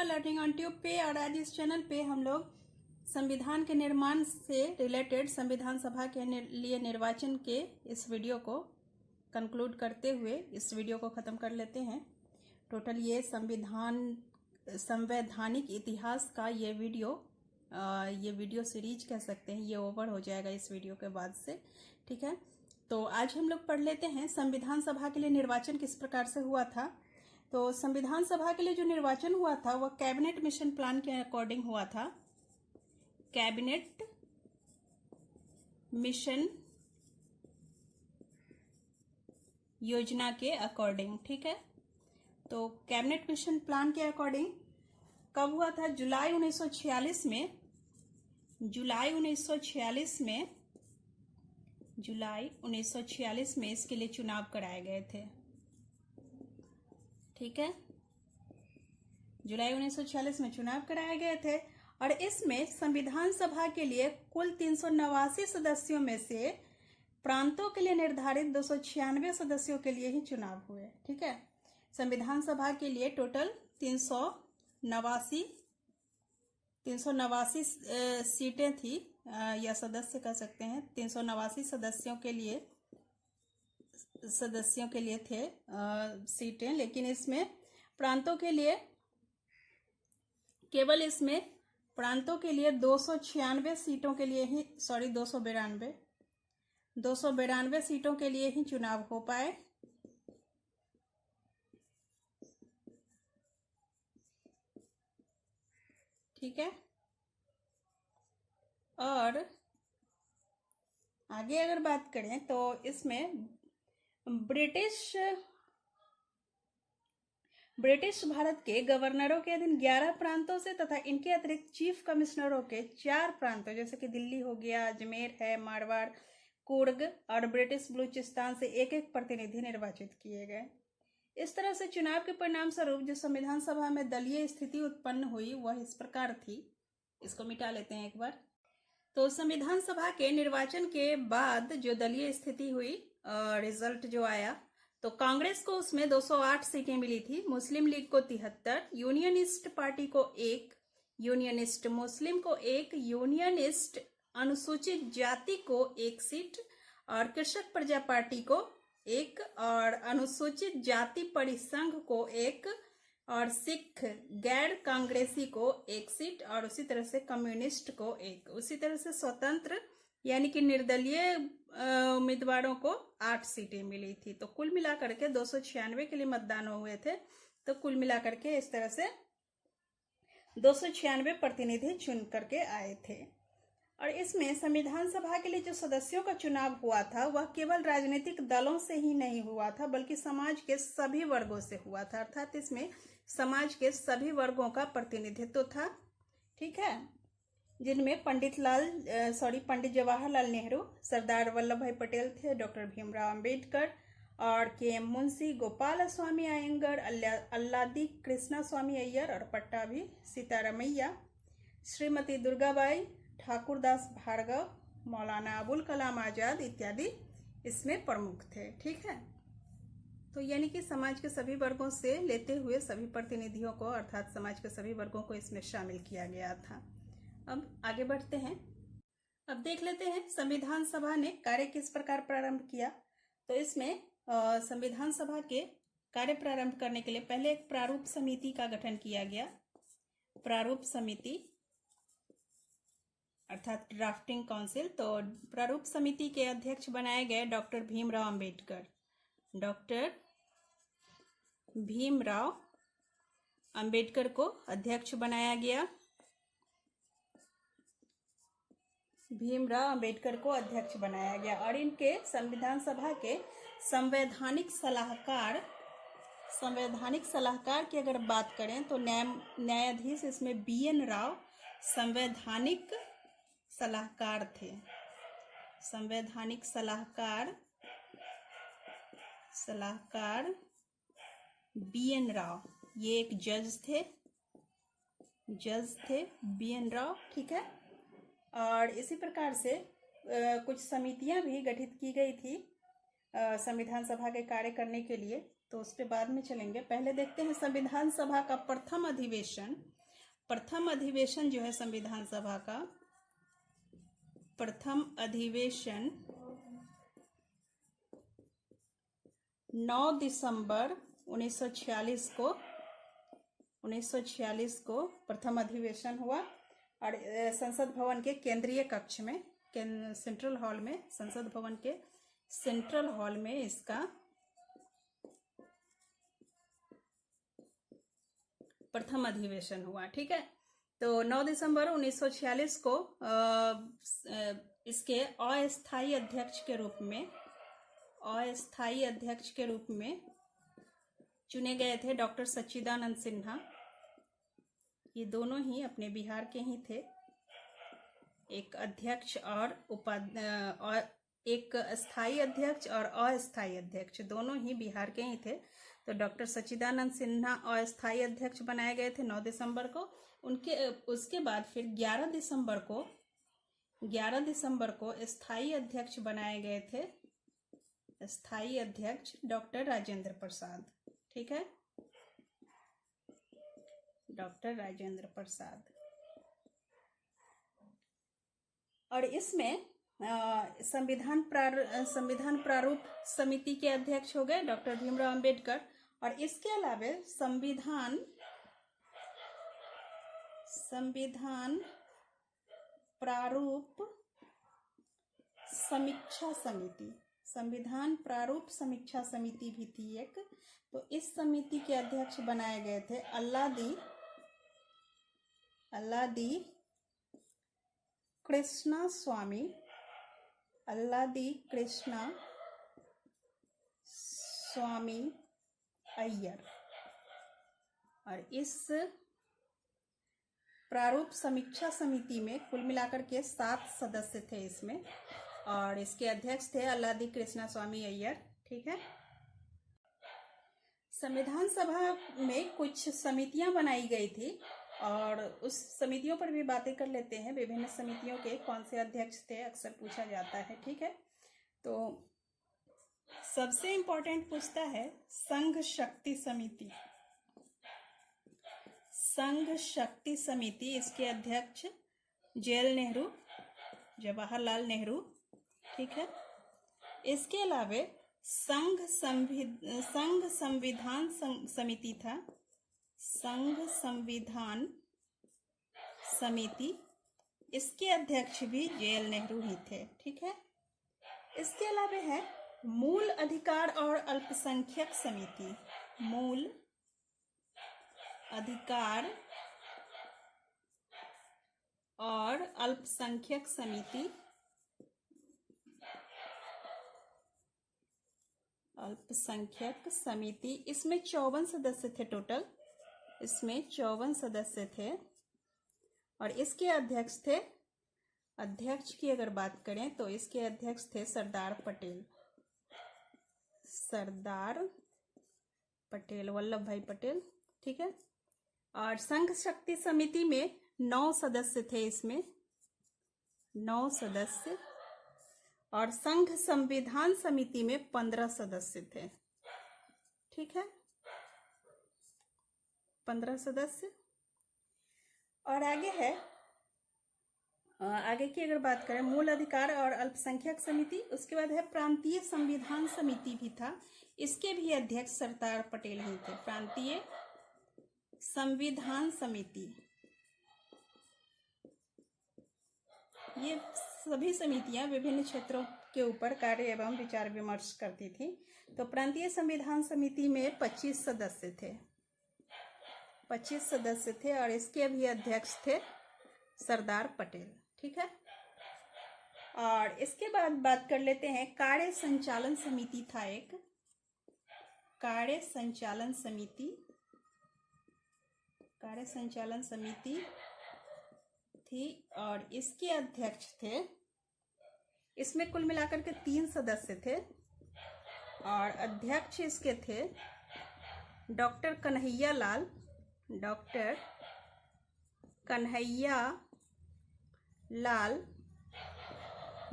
Learning on tube पे। और आज इस चैनल पे हम लोग संविधान के निर्माण से रिलेटेड संविधान सभा के लिए निर्वाचन के इस वीडियो को कंक्लूड करते हुए इस वीडियो को ख़त्म कर लेते हैं। टोटल ये संवैधानिक इतिहास का ये वीडियो सीरीज कह सकते हैं, ये ओवर हो जाएगा इस वीडियो के बाद से। ठीक है, तो आज हम लोग पढ़ लेते हैं संविधान सभा के लिए निर्वाचन किस प्रकार से हुआ था। तो संविधान सभा के लिए जो निर्वाचन हुआ था वह कैबिनेट मिशन प्लान के अकॉर्डिंग हुआ था। कैबिनेट मिशन योजना के अकॉर्डिंग। ठीक है, तो कैबिनेट मिशन प्लान के अकॉर्डिंग कब हुआ था? जुलाई 1946 में इसके लिए चुनाव कराए गए थे। ठीक है, जुलाई 1946 में चुनाव कराए गए थे और इसमें संविधान सभा के लिए कुल 389 सदस्यों में से प्रांतों के लिए निर्धारित 296 सदस्यों के लिए ही चुनाव हुए। ठीक है, संविधान सभा के लिए टोटल 389 सीटें थी या सदस्य कह सकते हैं। 389 सदस्यों के लिए थे सीटें, लेकिन इसमें प्रांतों के लिए केवल 296 सीटों के लिए ही 292 सीटों के लिए ही चुनाव हो पाए। ठीक है, और आगे अगर बात करें तो इसमें ब्रिटिश भारत के गवर्नरों के अधीन 11 प्रांतों से तथा इनके अतिरिक्त चीफ कमिश्नरों के 4 प्रांतों जैसे कि दिल्ली हो गया, अजमेर है, मारवाड़, कुर्ग और ब्रिटिश बलूचिस्तान से एक एक प्रतिनिधि निर्वाचित किए गए। इस तरह से चुनाव के परिणाम स्वरूप जो संविधान सभा में दलीय स्थिति उत्पन्न हुई वह इस प्रकार थी। इसको मिटा लेते हैं एक बार। तो संविधान सभा के निर्वाचन के बाद जो दलीय स्थिति हुई, रिजल्ट जो आया, तो कांग्रेस को उसमें 208 सीटें मिली थी, मुस्लिम लीग को 73, यूनियनिस्ट पार्टी को 1, यूनियनिस्ट मुस्लिम को 1, यूनियनिस्ट अनुसूचित जाति को 1 सीट और कृषक प्रजा पार्टी को 1 और अनुसूचित जाति परिसंघ को 1 और सिख गैर कांग्रेसी को 1 सीट और उसी तरह से कम्युनिस्ट को 1। उसी तरह से स्वतंत्र यानी कि निर्दलीय उम्मीदवारों को 8 सीटें मिली थी। तो कुल मिलाकर के 296 के लिए मतदान हुए थे। तो कुल मिलाकर के इस तरह से 296 प्रतिनिधि चुन करके आए थे। और इसमें संविधान सभा के लिए जो सदस्यों का चुनाव हुआ था वह केवल राजनीतिक दलों से ही नहीं हुआ था बल्कि समाज के सभी वर्गों से हुआ था, अर्थात इसमें समाज के सभी वर्गों का प्रतिनिधित्व था। ठीक है, जिनमें पंडित जवाहरलाल नेहरू, सरदार वल्लभ भाई पटेल थे, डॉक्टर भीमराव अंबेडकर और के.एम. मुंशी, गोपाल स्वामी अयंगर, अल्लादी कृष्णा स्वामी अय्यर और पट्टाभी सीतारामैया, श्रीमती दुर्गाबाई, ठाकुरदास भार्गव, मौलाना अबुल कलाम आजाद इत्यादि इसमें प्रमुख थे। ठीक है, तो यानी कि समाज के सभी वर्गों से लेते हुए सभी प्रतिनिधियों को अर्थात समाज के सभी वर्गों को इसमें शामिल किया गया था। अब आगे बढ़ते हैं। अब देख लेते हैं संविधान सभा ने कार्य किस प्रकार प्रारंभ किया। तो इसमें संविधान सभा के कार्य प्रारंभ करने के लिए पहले एक प्रारूप समिति का गठन किया गया। प्रारूप समिति अर्थात ड्राफ्टिंग काउंसिल। तो प्रारूप समिति के अध्यक्ष बनाए गए डॉक्टर भीमराव अंबेडकर। डॉक्टर भीमराव अंबेडकर को अध्यक्ष बनाया गया। भीमराव अंबेडकर को अध्यक्ष बनाया गया और इनके संविधान सभा के संवैधानिक सलाहकार की अगर बात करें तो न्यायाधीश इसमें बी.एन. राव संवैधानिक सलाहकार थे। संवैधानिक सलाहकार बी.एन. राव, ये एक जज थे बी.एन. राव। ठीक है, और इसी प्रकार से कुछ समितियां भी गठित की गई थी संविधान सभा के कार्य करने के लिए, तो उस पर बाद में चलेंगे। पहले देखते हैं संविधान सभा का प्रथम अधिवेशन प्रथम अधिवेशन जो है संविधान सभा का, प्रथम अधिवेशन 9 दिसंबर 1946 को प्रथम अधिवेशन हुआ और संसद भवन के केंद्रीय कक्ष में, सेंट्रल हॉल में, संसद भवन के सेंट्रल हॉल में इसका प्रथम अधिवेशन हुआ। ठीक है, तो 9 दिसंबर 1946 को इसके अस्थायी अध्यक्ष के रूप में चुने गए थे डॉक्टर सच्चिदानंद सिन्हा। ये दोनों ही अपने बिहार के ही थे, एक अध्यक्ष और एक स्थायी अध्यक्ष और अस्थायी अध्यक्ष, दोनों ही बिहार के ही थे। तो डॉक्टर सच्चिदानंद सिन्हा अस्थायी अध्यक्ष बनाए गए थे 9 दिसंबर को। उसके बाद फिर 11 दिसंबर को स्थायी अध्यक्ष बनाए गए थे, स्थायी अध्यक्ष डॉक्टर राजेंद्र प्रसाद। ठीक है, डॉक्टर राजेंद्र प्रसाद। और इसमें संविधान प्रारूप समिति के अध्यक्ष हो गए डॉक्टर भीमराव अंबेडकर। और इसके अलावा संविधान प्रारूप समीक्षा समिति भी थी एक। तो इस समिति के अध्यक्ष बनाए गए थे अल्लादी कृष्णा स्वामी अय्यर। और इस प्रारूप समीक्षा समिति में कुल मिलाकर के 7 सदस्य थे इसमें, और इसके अध्यक्ष थे अल्लादी कृष्णा स्वामी अय्यर। ठीक है, संविधान सभा में कुछ समितियां बनाई गई थी और उस समितियों पर भी बातें कर लेते हैं। विभिन्न समितियों के कौन से अध्यक्ष थे, अक्सर पूछा जाता है। ठीक है, तो सबसे इंपॉर्टेंट पूछता है संघ शक्ति समिति। इसके अध्यक्ष जवाहरलाल नेहरू। ठीक है, इसके अलावा संघ संविधान समिति था, संघ संविधान समिति। इसके अध्यक्ष भी जे.एल. नेहरू ही थे। ठीक है, इसके अलावा है मूल अधिकार और अल्पसंख्यक समिति। मूल अधिकार और अल्पसंख्यक समिति। इसमें 54 सदस्य थे टोटल, इसमें 54 सदस्य थे। और इसके अध्यक्ष की अगर बात करें तो इसके अध्यक्ष थे सरदार पटेल, वल्लभ भाई पटेल। ठीक है, और संघ शक्ति समिति में 9 सदस्य थे, इसमें 9 सदस्य। और संघ संविधान समिति में 15 सदस्य थे। ठीक है, 15 सदस्य। और आगे की अगर बात करें मूल अधिकार और अल्पसंख्यक समिति, उसके बाद है प्रांतीय संविधान समिति भी था। इसके भी अध्यक्ष सरदार पटेल ही थे। प्रांतीय संविधान समिति, ये सभी समितियां विभिन्न क्षेत्रों के ऊपर कार्य एवं विचार विमर्श करती थी। तो प्रांतीय संविधान समिति में 25 सदस्य थे और इसके भी अध्यक्ष थे सरदार पटेल। ठीक है, और इसके बाद बात कर लेते हैं कार्य संचालन समिति था एक, कार्य संचालन समिति थी और इसके अध्यक्ष थे, इसमें कुल मिलाकर के 3 सदस्य थे और अध्यक्ष इसके थे डॉक्टर कन्हैया लाल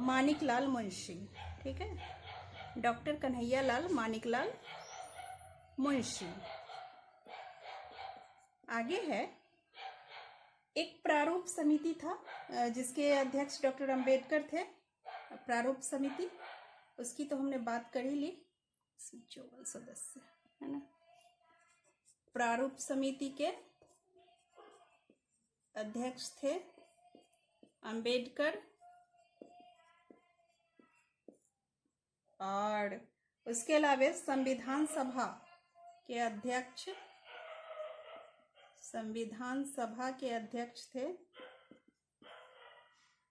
मानिकलाल मुंशी। ठीक है, डॉक्टर कन्हैया लाल मानिकलाल मुंशी। आगे है एक प्रारूप समिति था जिसके अध्यक्ष डॉक्टर अंबेडकर थे। प्रारूप समिति, उसकी तो हमने बात कर ही ली, 54 सदस्य है ना। प्रारूप समिति के अध्यक्ष थे अंबेडकर, और उसके अलावा संविधान सभा के अध्यक्ष थे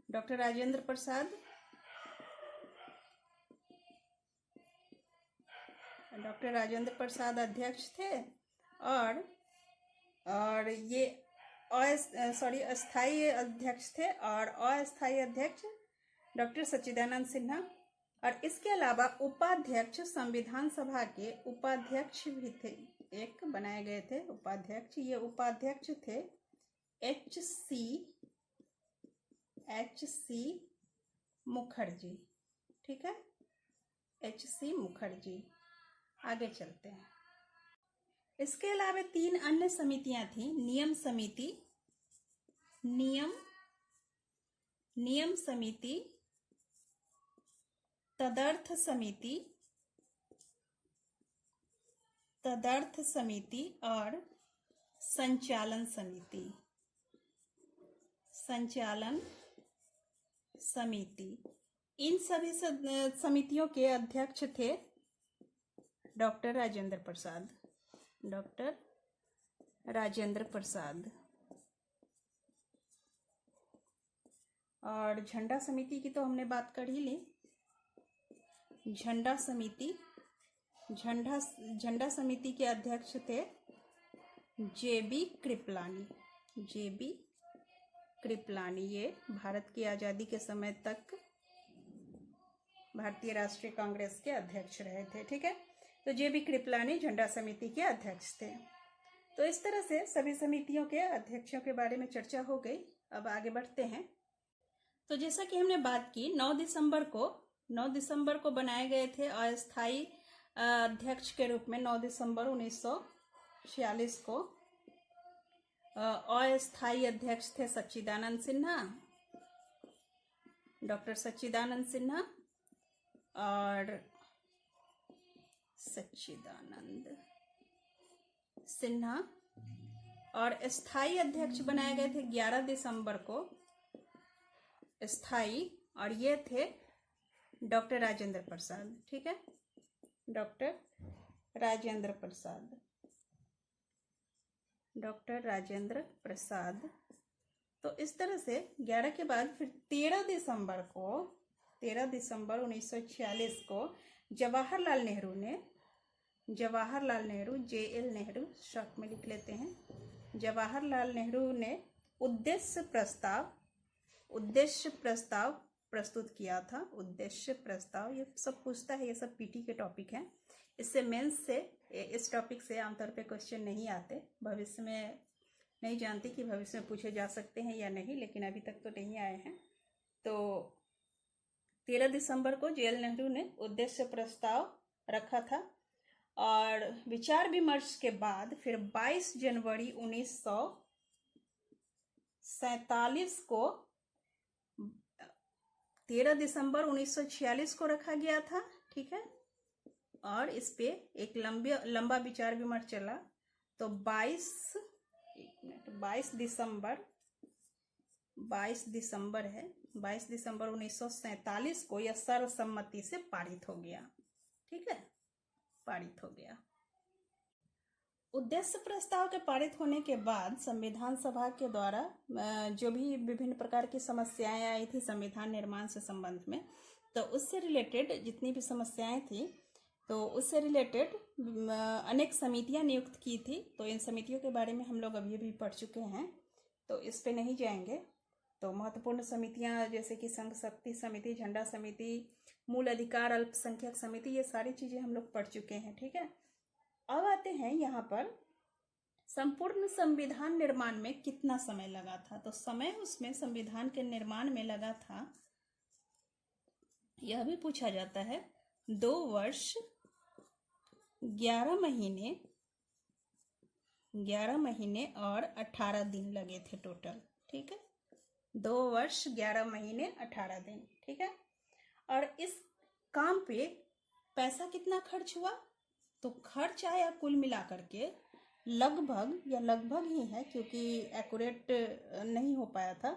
डॉक्टर राजेंद्र प्रसाद। अध्यक्ष थे, और ये अस्थाई अध्यक्ष थे, और अस्थाई अध्यक्ष डॉक्टर सच्चिदानंद सिन्हा। और इसके अलावा उपाध्यक्ष, संविधान सभा के उपाध्यक्ष भी थे, एक बनाए गए थे उपाध्यक्ष। ये उपाध्यक्ष थे एच.सी. मुखर्जी। ठीक है, एच.सी. मुखर्जी। आगे चलते हैं। इसके अलावा 3 अन्य समितियां थी। नियम समिति, तदर्थ समिति और संचालन समिति। इन सभी समितियों के अध्यक्ष थे डॉक्टर राजेंद्र प्रसाद। और झंडा समिति की तो हमने बात कर ही ली। झंडा समिति के अध्यक्ष थे जे.बी. कृपलानी। ये भारत की आज़ादी के समय तक भारतीय राष्ट्रीय कांग्रेस के अध्यक्ष रहे थे। ठीक है, तो जे.बी. कृपलानी झंडा समिति के अध्यक्ष थे। तो इस तरह से सभी समितियों के अध्यक्षों के बारे में चर्चा हो गई। अब आगे बढ़ते हैं। तो जैसा कि हमने बात की, 9 दिसंबर को बनाए गए थे अस्थाई अध्यक्ष के रूप में। 9 दिसंबर 1946 को अस्थाई अध्यक्ष थे डॉक्टर सच्चिदानंद सिन्हा। और स्थाई अध्यक्ष बनाए गए थे 11 दिसंबर को, स्थाई, और ये थे डॉक्टर राजेंद्र प्रसाद। ठीक है, डॉक्टर राजेंद्र प्रसाद। तो इस तरह से 11 के बाद फिर 13 दिसंबर 1946 को जवाहरलाल नेहरू, जे.एल. नेहरू शॉर्ट में लिख लेते हैं। जवाहरलाल नेहरू ने उद्देश्य प्रस्ताव प्रस्तुत किया था। उद्देश्य प्रस्ताव, ये सब पूछता है, ये सब पीटी के टॉपिक हैं। इससे मेंस से, इस टॉपिक से आमतौर पे क्वेश्चन नहीं आते। भविष्य में नहीं जानती कि भविष्य में पूछे जा सकते हैं या नहीं, लेकिन अभी तक तो नहीं आए हैं। तो 13 दिसंबर को जे.एल. नेहरू ने उद्देश्य प्रस्ताव रखा था, और विचार विमर्श के बाद फिर 22 जनवरी 1947 को 13 दिसंबर 1946 को रखा गया था। ठीक है, और इस पे एक लंबा विचार विमर्श चला। तो 22 दिसंबर 1947 को यह सर्वसम्मति से पारित हो गया। ठीक है, पारित हो गया। उद्देश्य प्रस्ताव के पारित होने के बाद संविधान सभा के द्वारा जो भी विभिन्न प्रकार की समस्याएं आई थी संविधान निर्माण से संबंध में, तो उससे रिलेटेड जितनी भी समस्याएं थी, तो उससे रिलेटेड अनेक समितियां नियुक्त की थी। तो इन समितियों के बारे में हम लोग अभी भी पढ़ चुके हैं, तो इस पे नहीं जाएंगे। तो महत्वपूर्ण समितियां जैसे कि संघ शक्ति समिति, झंडा समिति, मूल अधिकार अल्पसंख्यक समिति, ये सारी चीजें हम लोग पढ़ चुके हैं। ठीक है, अब आते हैं यहाँ पर संपूर्ण संविधान निर्माण में कितना समय लगा था। तो समय उसमें संविधान के निर्माण में लगा था, यह भी पूछा जाता है, 2 वर्ष 11 महीने और 18 दिन लगे थे टोटल। ठीक है, 2 वर्ष 11 महीने 18 दिन, ठीक है। और इस काम पे पैसा कितना खर्च हुआ, तो खर्च आया कुल मिलाकर के लगभग ही है, क्योंकि एक्यूरेट नहीं हो पाया था,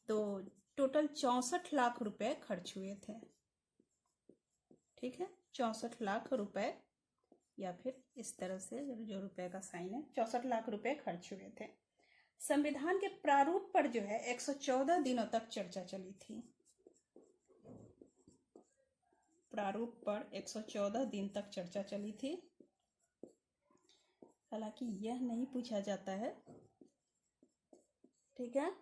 तो टोटल 64 लाख रुपए खर्च हुए थे, ठीक है। 64 लाख रुपए, या फिर इस तरह से जो रुपए का साइन है, 64 लाख रुपए खर्च हुए थे। संविधान के प्रारूप पर जो है 114 दिनों तक चर्चा चली थी। प्रारूप पर 114 दिन तक चर्चा चली थी। हालांकि यह नहीं पूछा जाता है, ठीक है।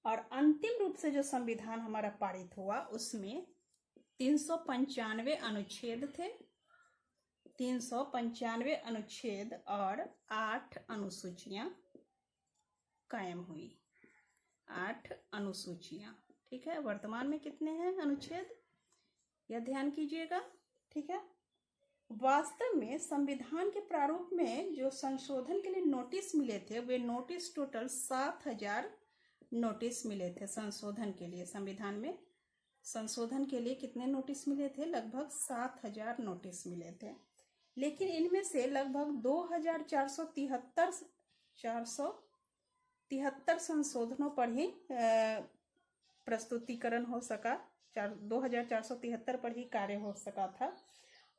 और अंतिम रूप से जो संविधान हमारा पारित हुआ उसमें 395 अनुच्छेद थे, 395 अनुच्छेद और 8 अनुसूचियां कायम हुई, 8 अनुसूचियां, ठीक है। वर्तमान में कितने हैं अनुच्छेद, यह ध्यान कीजिएगा, ठीक है। वास्तव में संविधान के प्रारूप में जो संशोधन के लिए नोटिस मिले थे, वे नोटिस टोटल 7000 नोटिस मिले थे संशोधन के लिए। संविधान में संशोधन के लिए कितने नोटिस मिले थे, लगभग 7000 नोटिस मिले थे। लेकिन इनमें से लगभग 2473 संशोधनों पर ही प्रस्तुतिकरण हो सका, 2473 पर ही कार्य हो सका था।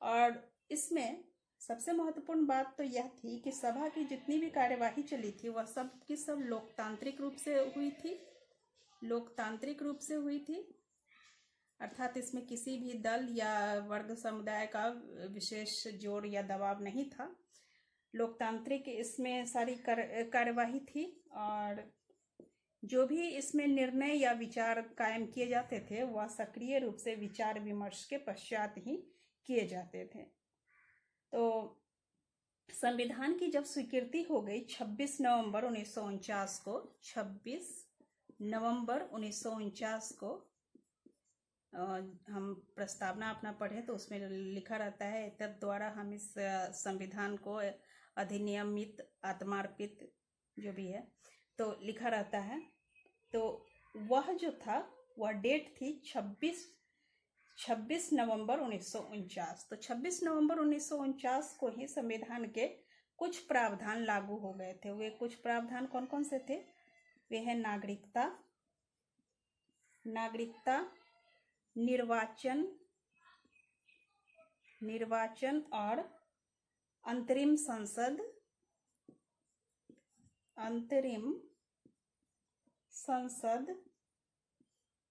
और इसमें सबसे महत्वपूर्ण बात तो यह थी कि सभा की जितनी भी कार्यवाही चली थी वह सब की सब लोकतांत्रिक रूप से हुई थी, लोकतांत्रिक रूप से हुई थी, अर्थात इसमें किसी भी दल या वर्ग समुदाय का विशेष जोर या दबाव नहीं था। लोकतांत्रिक इसमें सारी कार्यवाही थी, और जो भी इसमें निर्णय या विचार कायम किए जाते थे वह सक्रिय रूप से विचार विमर्श के पश्चात ही किए जाते थे। तो संविधान की जब स्वीकृति हो गई 26 नवंबर 1949 को, 26 नवंबर 1949 को हम प्रस्तावना अपना पढ़े तो उसमें लिखा रहता है, तद द्वारा हम इस संविधान को अधिनियमित आत्मार्पित जो भी है तो लिखा रहता है। तो वह जो था वह डेट थी 26 नवंबर 1949। तो 26 नवंबर 1949 को ही संविधान के कुछ प्रावधान लागू हो गए थे। वे कुछ प्रावधान कौन कौन से थे, वे हैं नागरिकता, निर्वाचन और अंतरिम संसद,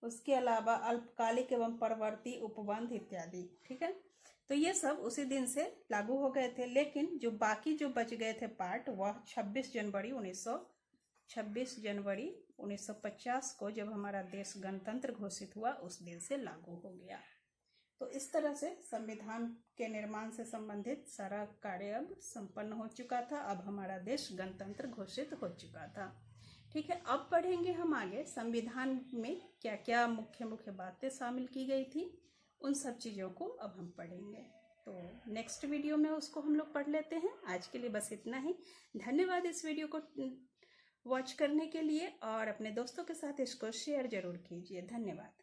उसके अलावा अल्पकालिक एवं परवर्ती उपबंध इत्यादि, ठीक है। तो ये सब उसी दिन से लागू हो गए थे। लेकिन जो बाकी जो बच गए थे पार्ट, वह 26 जनवरी 1950 को जब हमारा देश गणतंत्र घोषित हुआ उस दिन से लागू हो गया। तो इस तरह से संविधान के निर्माण से संबंधित सारा कार्य अब संपन्न हो चुका था। अब हमारा देश गणतंत्र घोषित हो चुका था, ठीक है। अब पढ़ेंगे हम आगे संविधान में क्या क्या मुख्य बातें शामिल की गई थी, उन सब चीज़ों को अब हम पढ़ेंगे। तो नेक्स्ट वीडियो में उसको हम लोग पढ़ लेते हैं। आज के लिए बस इतना ही। धन्यवाद इस वीडियो को वॉच करने के लिए, और अपने दोस्तों के साथ इसको शेयर जरूर कीजिए। धन्यवाद।